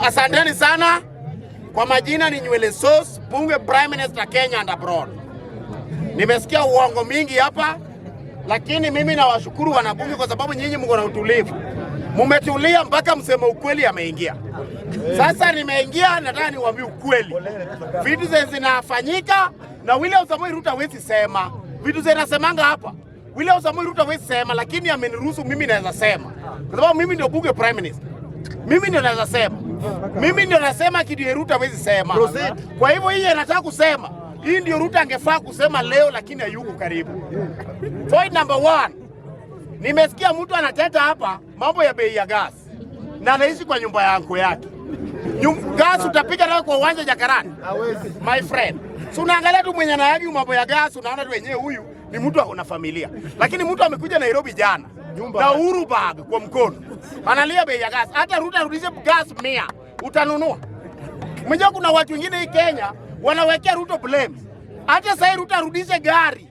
Asanteni sana. Kwa majina ni Nywele Sauce, bunge Prime Minister Kenya and abroad. Nimesikia uongo mingi hapa, lakini mimi nawashukuru wanabunge kwa sababu nyinyi mko na utulivu. Mumetulia mpaka msema ukweli ameingia. Sasa nimeingia, nataka niwaambie ukweli. Vitu zinafanyika na William Samoei Ruto hawezi sema. Vitu zinasemanga hapa. William Samoei Ruto hawezi sema, lakini ameniruhusu mimi naweza sema. Kwa sababu mimi ndio bunge Prime Minister. Mimi ndio naweza sema. Mimi ndio nasema kitu Ruto hawezi sema. Kwa hivyo hii nataka kusema. Hii ndio Ruto angefaa kusema leo, lakini hayuko karibu. Point number 1. Nimesikia mtu anateta hapa mambo ya bei ya gas. Na anaishi kwa nyumba yangu yake. Gas utapiga nayo kwa uwanja Jakarani. My friend. So unaangalia tu mwenye anayagi mambo ya gas, unaona tu wenyewe huyu ni mtu ako na familia. Lakini mtu amekuja Nairobi jana na Uhuru bag kwa mkono. Analia bei ya gas. Hata Ruto arudishe gas 100, utanunua. Mwenyewe kuna watu wengine hii Kenya wanawekea Ruto blame. Hata sasa Ruto arudishe gari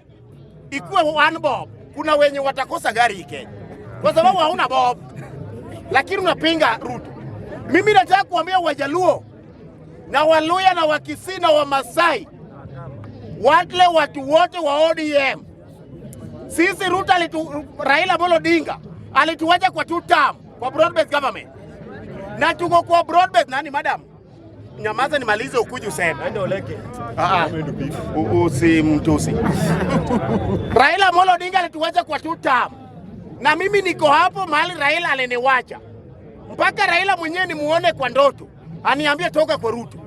ikuwe 1 bob. Kuna wenye watakosa gari hii Kenya kwa sababu hauna bob. Lakini unapinga Ruto. Mimi nataka kuambia Wajaluo na Waluya na Wakisii na Wamasai, wale watu wote wa ODM, sisi Ruto Raila Amolo Odinga alituacha kwa 2 term kwa broad-based government. Na tuko kwa broad-based nani madam? Nyamaza nimalize ukuji useme. Ndio leke. Usimtusi. Raila Amolo Odinga alituacha kwa 2 term. Na mimi niko hapo mahali Raila aliniwacha. Mpaka Raila mwenyewe ni muone kwa ndoto. Aniambia toka kwa Ruto.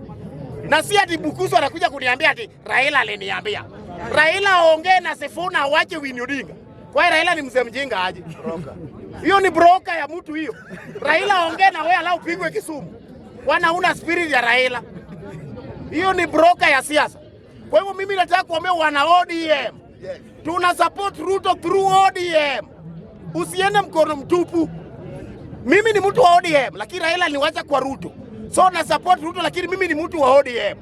Na si ati Bukusu anakuja kuniambia ati Raila aliniambia. Raila aongee na Sifuna awache Winnie Odinga. Kwa hiyo Raila ni mzee mjinga aje? Hiyo ni broker ya mtu hiyo. Raila aongee na wewe alao pigwe Kisumu. Wana una spirit ya Raila. Hiyo ni broker ya siasa. Kwa hivyo mimi nataka kuambia wana ODM. Tuna support Ruto through ODM. Usiende mkono mtupu. Mimi ni mtu wa ODM, lakini Raila aliniwacha kwa Ruto. So na support Ruto, lakini mimi ni mtu wa ODM.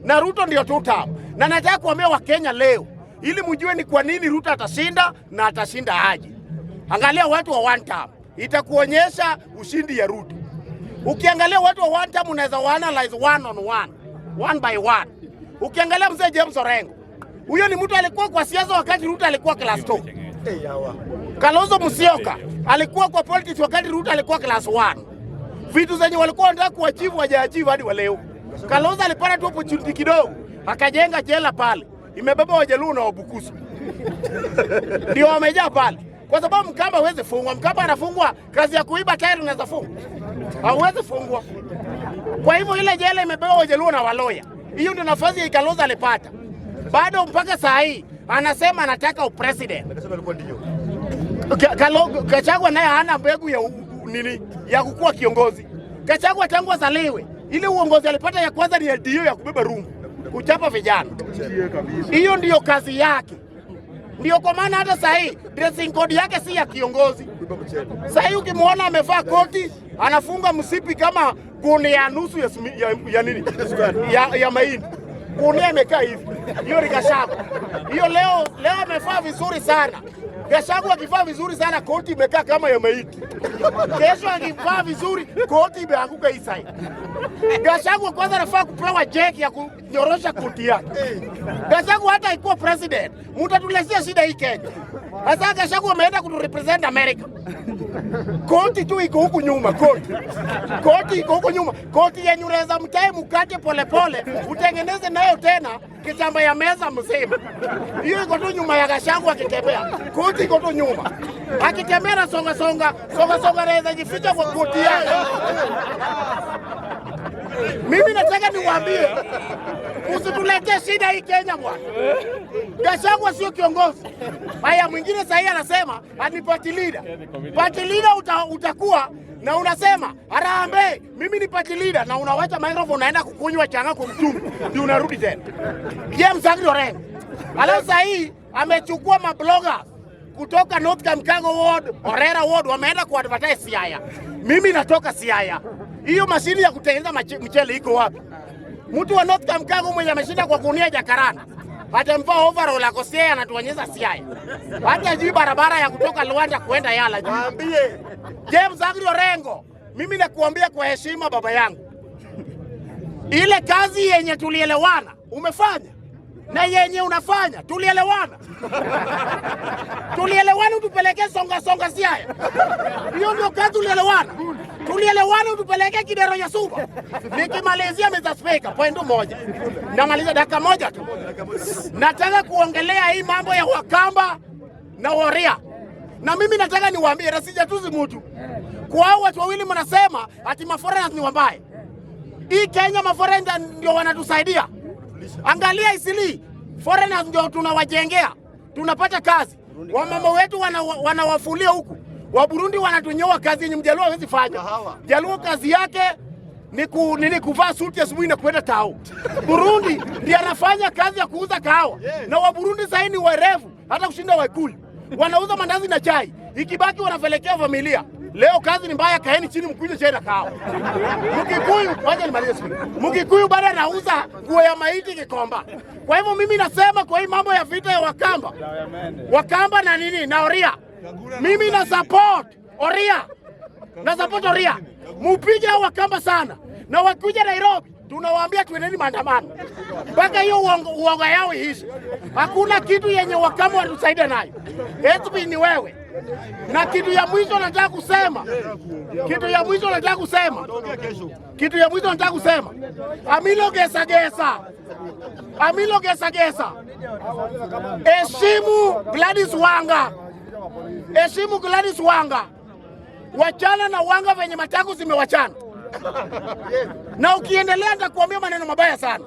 Na Ruto ndio 2 term. Na nataka kuambia Wakenya leo, ili mjue ni kwa nini Ruto atashinda na atashinda aje. Angalia watu wa 1 term. Itakuonyesha ushindi ya Ruto. Ukiangalia watu wa 1 term unaweza analyze 1 on 1, 1 by 1. Ukiangalia mzee James Orengo, huyo ni mtu alikuwa kwa siasa wakati Ruto alikuwa class 2. Kalonzo Musyoka alikuwa kwa politics wakati Ruto alikuwa class 1. Vitu zenye walikuwa wanataka kuachieve hawajaachieve hadi leo. Kalonzo alipata tu opportunity kidogo, akajenga jela pale. Imebeba Wajaluo na Wabukusu. Ndio wamejaa pale. Kwa sababu Mkamba hawezi fungwa. Mkamba anafungwa kazi ya kuiba tayari unaweza fungwa. Hawezi fungwa. Kwa hivyo ile jela imebeba Wajaluo na Waloya. Hiyo ndio nafasi ya Kalonzo alipata. Bado mpaka saa hii anasema anataka upresident. Gachagua naye hana mbegu ya ya kukuwa kiongozi. Gachagua tangu azaliwe, ile uongozi alipata ya kwanza ni LDO ya kubeba rungu, kuchapa vijana. Hiyo ndiyo kazi yake. Ndio kwa maana hata sasa hii dressing code yake si ya kiongozi. Sasa hii ukimwona amevaa koti, anafunga msipi kama gunia ya nusu ya nini? Ya mahindi. Gunia imekaa hivi. Hiyo ni Gachagua. Hiyo leo amevaa vizuri sana. Gachagua akivaa vizuri sana, koti imekaa kama ya maiti. Kesho akivaa vizuri, koti imeanguka hii side. Gachagua kwanza anafaa kupewa jeki ya kunyorosha koti yake. Gachagua hata ikuwa president, mtatuletea shida hii Kenya. Sasa Gachagua ameenda kuturepresent America. Koti tu iko huku nyuma, koti iko huku nyuma. Koti yenye unaweza mtae mkate polepole, utengeneze nayo tena kitamba ya meza mzima. Hiyo iko tu nyuma ya Gachagua akitembea. Koti iko tu nyuma. Akitembea na songa anaweza jificha kwa koti yake. Mimi nataka niwaambie, usituletee shida hii Kenya bwana. Gachagua sio kiongozi. Haya mwingine sasa hivi anasema ni party leader. Party leader utakuwa na unasema Harambee, mimi ni party leader, na unawacha microphone unaenda kukunywa changa kwa mtumbi. Ndio unarudi tena. James Orengo. Alafu sasa hii amechukua mabloggers kutoka North Kamkango Ward, Orera Ward, wameenda kuadvertise Siaya. Mimi natoka Siaya. Hiyo mashini ya kutengeneza mchele iko wapi? Mtu wa North Kamkango mwenye ameshinda kwa kunia Jakaranda. Hata mvaa overall akosea anatuonyesha Siaya. Hata juu barabara ya kutoka Luanda kwenda Yala. Mwambie James Orengo, mimi nakuambia kwa heshima baba yangu, ile kazi yenye tulielewana umefanya na yenye unafanya tulielewana. Tulielewana utupeleke songa Siaya. Hiyo ndio kazi tulielewana. Tulielewana utupeleke Kidero ya Suba. Nikimalizia Mr. Speaker, point moja. Namaliza dakika moja tu. Nataka kuongelea hii mambo ya Wakamba na Waria. Na mimi nataka niwaambie na sijatuzi mtu. Kwa hao watu wawili mnasema ati maforeigners ni wabaya. Hii Kenya maforeigners ndio wanatusaidia. Angalia Isili, foreigners ndio tunawajengea. Tunapata kazi. Wamama wetu wanawafulia huku. Wa Burundi wanatunyoa kazi yenye Mjaluo hawezi fanya. Mjaluo kazi yake ni kuvaa suti asubuhi na kwenda tao. Burundi ndiye anafanya kazi ya kuuza kahawa. Na wa Burundi sasa ni werevu hata kushinda Waikuli. Wanauza mandazi na chai. Ikibaki wanapelekea familia. Leo kazi ni mbaya, kaeni chini mkuje chai na kahawa. Mkikuyu, wacha nimalize siku. Mkikuyu bado anauza nguo ya maiti Gikomba. Kwa hivyo mimi nasema kwa hii mambo ya vita ya Wakamba. Wakamba na nini? Na Oria. Mimi na support Oria. Na support Oria. Mupige Wakamba sana. Na wakija Nairobi, tunawaambia tuendeni maandamano. Mpaka hiyo uongo yao hizi. Hakuna kitu yenye Wakamba watusaidia nayo. Eti ni wewe. Na kitu ya mwisho nataka kusema. Amilo gesa gesa. Heshimu Gladys Wanga. Wachana na Wanga venye matako zimewachana. Na ukiendelea nitakuambia maneno mabaya sana.